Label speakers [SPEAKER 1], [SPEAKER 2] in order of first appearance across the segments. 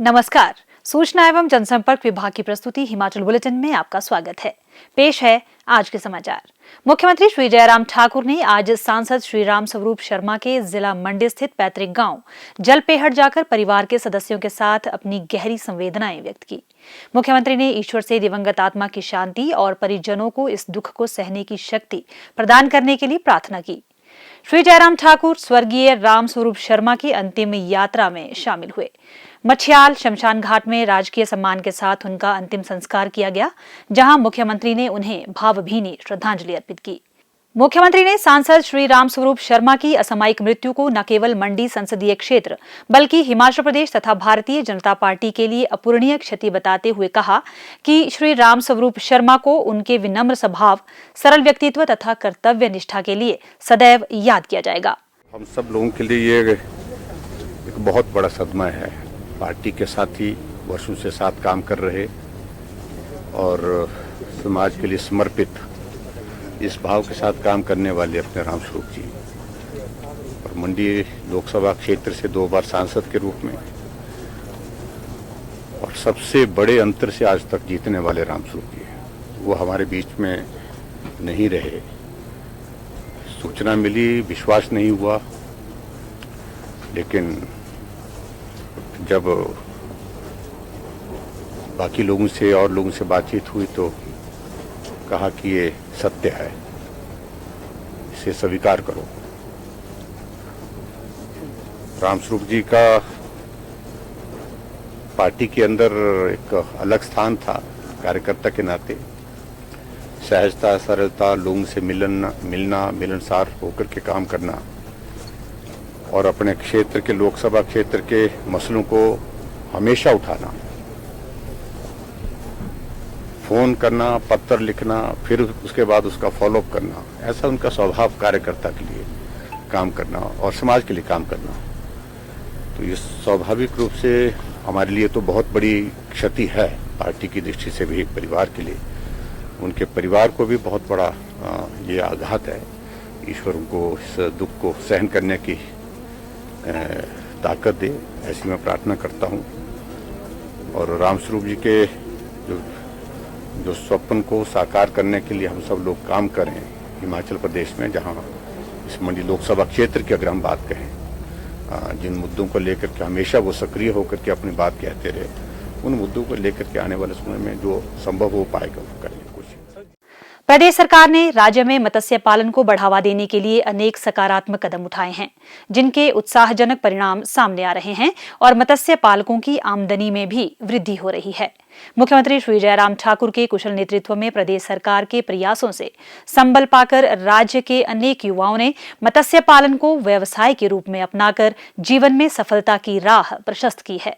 [SPEAKER 1] नमस्कार। सूचना एवं जनसंपर्क विभाग की प्रस्तुति हिमाचल बुलेटिन में आपका स्वागत है। पेश है आज के समाचार। मुख्यमंत्री श्री जयराम ठाकुर ने आज सांसद श्री राम स्वरूप शर्मा के जिला मंडी स्थित पैतृक गांव जलपेहड़ जाकर परिवार के सदस्यों के साथ अपनी गहरी संवेदनाएं व्यक्त की। मुख्यमंत्री ने ईश्वर से दिवंगत आत्मा की शांति और परिजनों को इस दुख को सहने की शक्ति प्रदान करने के लिए प्रार्थना की। श्री जयराम ठाकुर स्वर्गीय राम स्वरूप शर्मा की अंतिम यात्रा में शामिल हुए। मछियाल शमशान घाट में राजकीय सम्मान के साथ उनका अंतिम संस्कार किया गया, जहां मुख्यमंत्री ने उन्हें भावभीनी श्रद्धांजलि अर्पित की। मुख्यमंत्री ने सांसद श्री राम स्वरूप शर्मा की असामयिक मृत्यु को न केवल मंडी संसदीय क्षेत्र बल्कि हिमाचल प्रदेश तथा भारतीय जनता पार्टी के लिए अपूरणीय क्षति बताते हुए कहा कि श्री राम स्वरूप शर्मा को उनके विनम्र स्वभाव, सरल व्यक्तित्व तथा कर्तव्य निष्ठा के लिए सदैव याद किया जाएगा।
[SPEAKER 2] हम सब लोगों के लिए ये एक बहुत बड़ा सदमा है। पार्टी के साथ ही वर्षों से साथ काम कर रहे और समाज के लिए समर्पित इस भाव के साथ काम करने वाले अपने राम स्वरूप जी और मंडी लोकसभा क्षेत्र से 2 बार सांसद के रूप में और सबसे बड़े अंतर से आज तक जीतने वाले राम स्वरूप जी, वो हमारे बीच में नहीं रहे। सूचना मिली, विश्वास नहीं हुआ, लेकिन जब बाकी लोगों से और लोगों से बातचीत हुई तो कहा कि ये सत्य है, इसे स्वीकार करो। राम स्वरूप जी का पार्टी के अंदर एक अलग स्थान था। कार्यकर्ता के नाते सहजता, सरलता, लोगों से मिलना, मिलनसार होकर के काम करना और अपने क्षेत्र के लोकसभा क्षेत्र के मसलों को हमेशा उठाना, फोन करना, पत्र लिखना, फिर उसके बाद उसका फॉलोअप करना, ऐसा उनका स्वभाव। कार्यकर्ता के लिए काम करना और समाज के लिए काम करना, तो ये स्वाभाविक रूप से हमारे लिए तो बहुत बड़ी क्षति है। पार्टी की दृष्टि से भी, एक परिवार के लिए, उनके परिवार को भी बहुत बड़ा ये आघात है। ईश्वर उनको इस दुख को सहन करने की ताकत दे, ऐसी मैं प्रार्थना करता हूँ। और राम स्वरूप जी के जो स्वप्न को साकार करने के लिए हम सब लोग काम करें हिमाचल प्रदेश में, जहाँ इस मंडी लोकसभा क्षेत्र की अगर हम बात करें, जिन मुद्दों को लेकर के हमेशा वो सक्रिय होकर के अपनी बात कहते रहे, उन मुद्दों को लेकर के आने वाले समय में जो संभव हो पाएगा वो करेंगे कोशिश।
[SPEAKER 1] प्रदेश सरकार ने राज्य में मत्स्य पालन को बढ़ावा देने के लिए अनेक सकारात्मक कदम उठाए हैं, जिनके उत्साहजनक परिणाम सामने आ रहे हैं और मत्स्य पालकों की आमदनी में भी वृद्धि हो रही है। मुख्यमंत्री श्री जयराम ठाकुर के कुशल नेतृत्व में प्रदेश सरकार के प्रयासों से संबल पाकर राज्य के अनेक युवाओं ने मत्स्य पालन को व्यवसाय के रूप में अपनाकर जीवन में सफलता की राह प्रशस्त की है।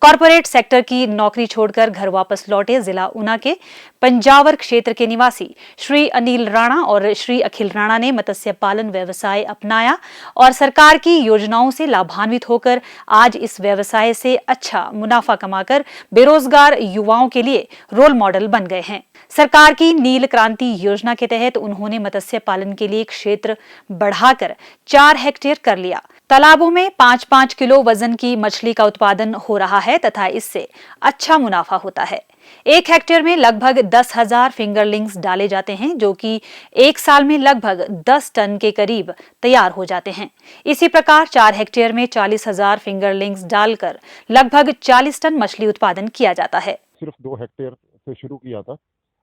[SPEAKER 1] कॉरपोरेट सेक्टर की नौकरी छोड़कर घर वापस लौटे जिला ऊना के पंजावर क्षेत्र के निवासी श्री अनिल राणा और श्री अखिल राणा ने मत्स्य पालन व्यवसाय अपनाया और सरकार की योजनाओं से लाभान्वित होकर आज इस व्यवसाय से अच्छा मुनाफा कमाकर बेरोजगार युवाओं के लिए रोल मॉडल बन गए हैं। सरकार की नील क्रांति योजना के तहत उन्होंने मत्स्य पालन के लिए क्षेत्र बढ़ाकर 4 हेक्टेयर कर लिया। तालाबों में 5-5 किलो वजन की मछली का उत्पादन हो रहा है तथा इससे अच्छा मुनाफा होता है। 1 हेक्टेयर में लगभग 10,000 फिंगरलिंग्स डाले जाते हैं, जो कि 1 साल में लगभग 10 टन के करीब तैयार हो जाते हैं। इसी प्रकार 4 हेक्टेयर में 40,000 फिंगरलिंग्स डालकर लगभग 40 टन मछली उत्पादन किया जाता है।
[SPEAKER 3] सिर्फ 2 हेक्टेयर से शुरू किया था,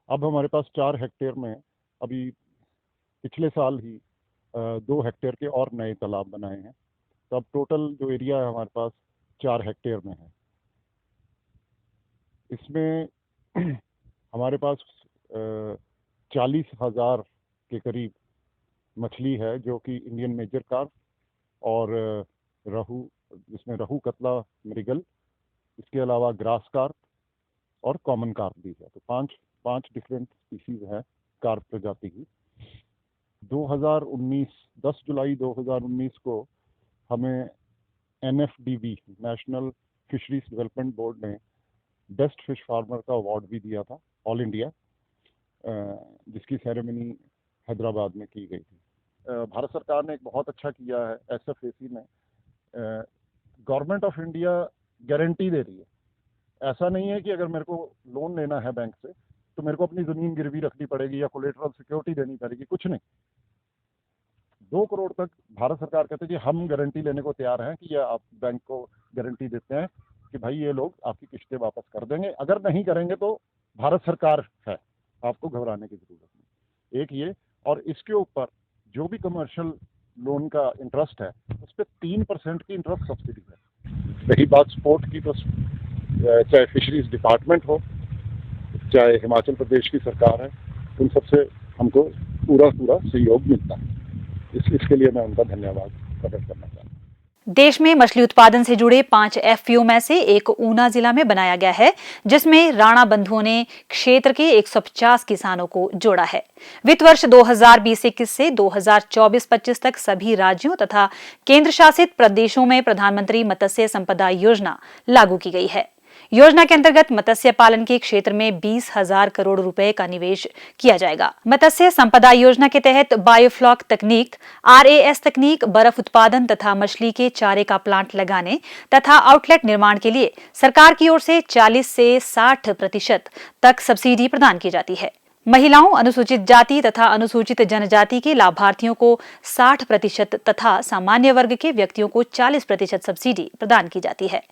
[SPEAKER 3] अब हमारे पास 4 हेक्टेयर में, अभी पिछले साल ही 2 हेक्टेयर के और नए तालाब बनाए हैं, तो अब टोटल जो एरिया है हमारे पास 4 हेक्टेयर में है। इसमें हमारे पास 40,000 के करीब मछली है, जो कि इंडियन मेजर कार्प और रहू, जिसमें रहू, कतला, मृगल, इसके अलावा ग्रास कार्प और कॉमन कार्प भी है। तो पांच डिफरेंट स्पीशीज है कार्प प्रजाति की। 10 जुलाई 2019 को हमें NFDB, national fisheries development board ने बेस्ट फिश फार्मर का अवार्ड भी दिया था, ऑल इंडिया, जिसकी सेरेमनी हैदराबाद में की गई थी। भारत सरकार ने एक बहुत अच्छा किया है, SFAC ने, गवर्नमेंट ऑफ इंडिया गारंटी दे रही है ऐसा नहीं है कि अगर मेरे को लोन लेना है बैंक से तो मेरे को अपनी ज़मीन गिरवी रखनी पड़ेगी या कोलेटरल सिक्योरिटी देनी पड़ेगी, कुछ नहीं। 2 करोड़ तक भारत सरकार कहते हैं जी हम गारंटी लेने को तैयार हैं कि ये आप बैंक को गारंटी देते हैं कि भाई ये लोग आपकी किस्तें वापस कर देंगे, अगर नहीं करेंगे तो भारत सरकार है, आपको घबराने की ज़रूरत नहीं। एक ये, और इसके ऊपर जो भी कमर्शियल लोन का इंटरेस्ट है उस पर 3% की इंटरेस्ट सब्सिडी है। रही बात स्पोर्ट की, तो चाहे फिशरीज डिपार्टमेंट हो, चाहे हिमाचल प्रदेश की सरकार है, उन सबसे हमको पूरा सहयोग मिलता है। इसके लिए मैं उनका धन्यवाद प्रकट करना चाहता हूँ।
[SPEAKER 1] देश में मछली उत्पादन से जुड़े 5 FPO में से एक ऊना जिला में बनाया गया है, जिसमें राणा बंधुओं ने क्षेत्र के 150 किसानों को जोड़ा है। वित्त वर्ष 2020-21 से 2024-25 तक सभी राज्यों तथा केंद्र शासित प्रदेशों में प्रधानमंत्री मत्स्य संपदा योजना लागू की गई है। योजना के अंतर्गत मत्स्य पालन के क्षेत्र में 20,000 करोड़ रुपए का निवेश किया जाएगा। मत्स्य संपदा योजना के तहत बायोफ्लॉक तकनीक, RAS तकनीक, बर्फ उत्पादन तथा मछली के चारे का प्लांट लगाने तथा आउटलेट निर्माण के लिए सरकार की ओर से 40 से 60% तक सब्सिडी प्रदान की जाती है। महिलाओं, अनुसूचित जाति तथा अनुसूचित जनजाति के लाभार्थियों को 60% तथा सामान्य वर्ग के व्यक्तियों को 40% सब्सिडी प्रदान की जाती है।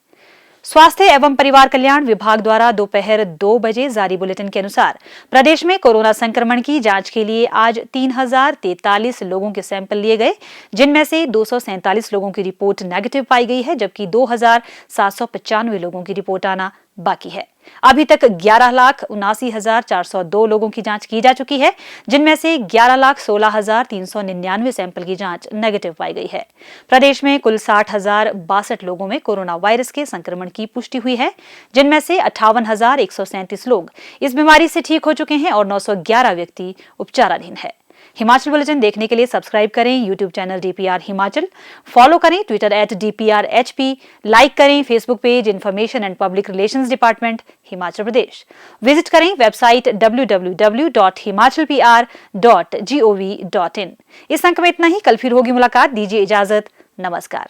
[SPEAKER 1] स्वास्थ्य एवं परिवार कल्याण विभाग द्वारा दोपहर 2 बजे जारी बुलेटिन के अनुसार प्रदेश में कोरोना संक्रमण की जांच के लिए आज 3043 लोगों के सैंपल लिए गए, जिनमें से 247 लोगों की रिपोर्ट नेगेटिव पाई गई है, जबकि 2795 लोगों की रिपोर्ट आना बाकी है। अभी तक 11,79,402 लोगों की जांच की जा चुकी है, जिनमें से 11,16,399 सैंपल की जांच नेगेटिव पाई गई है। प्रदेश में कुल 60,062 लोगों में कोरोना वायरस के संक्रमण की पुष्टि हुई है, जिनमें से 58,137 लोग इस बीमारी से ठीक हो चुके हैं और 911 व्यक्ति उपचाराधीन है। हिमाचल बुलेटिन देखने के लिए सब्सक्राइब करें YouTube channel DPR Himachal, follow करें ट्विटर @DPRHP, लाइक करें Facebook page information and public relations department Himachal Pradesh, visit करें वेबसाइट www.himachalpr.gov.in। इस अंक में इतना ही, कल फिर होगी मुलाकात, दीजिए इजाजत, नमस्कार।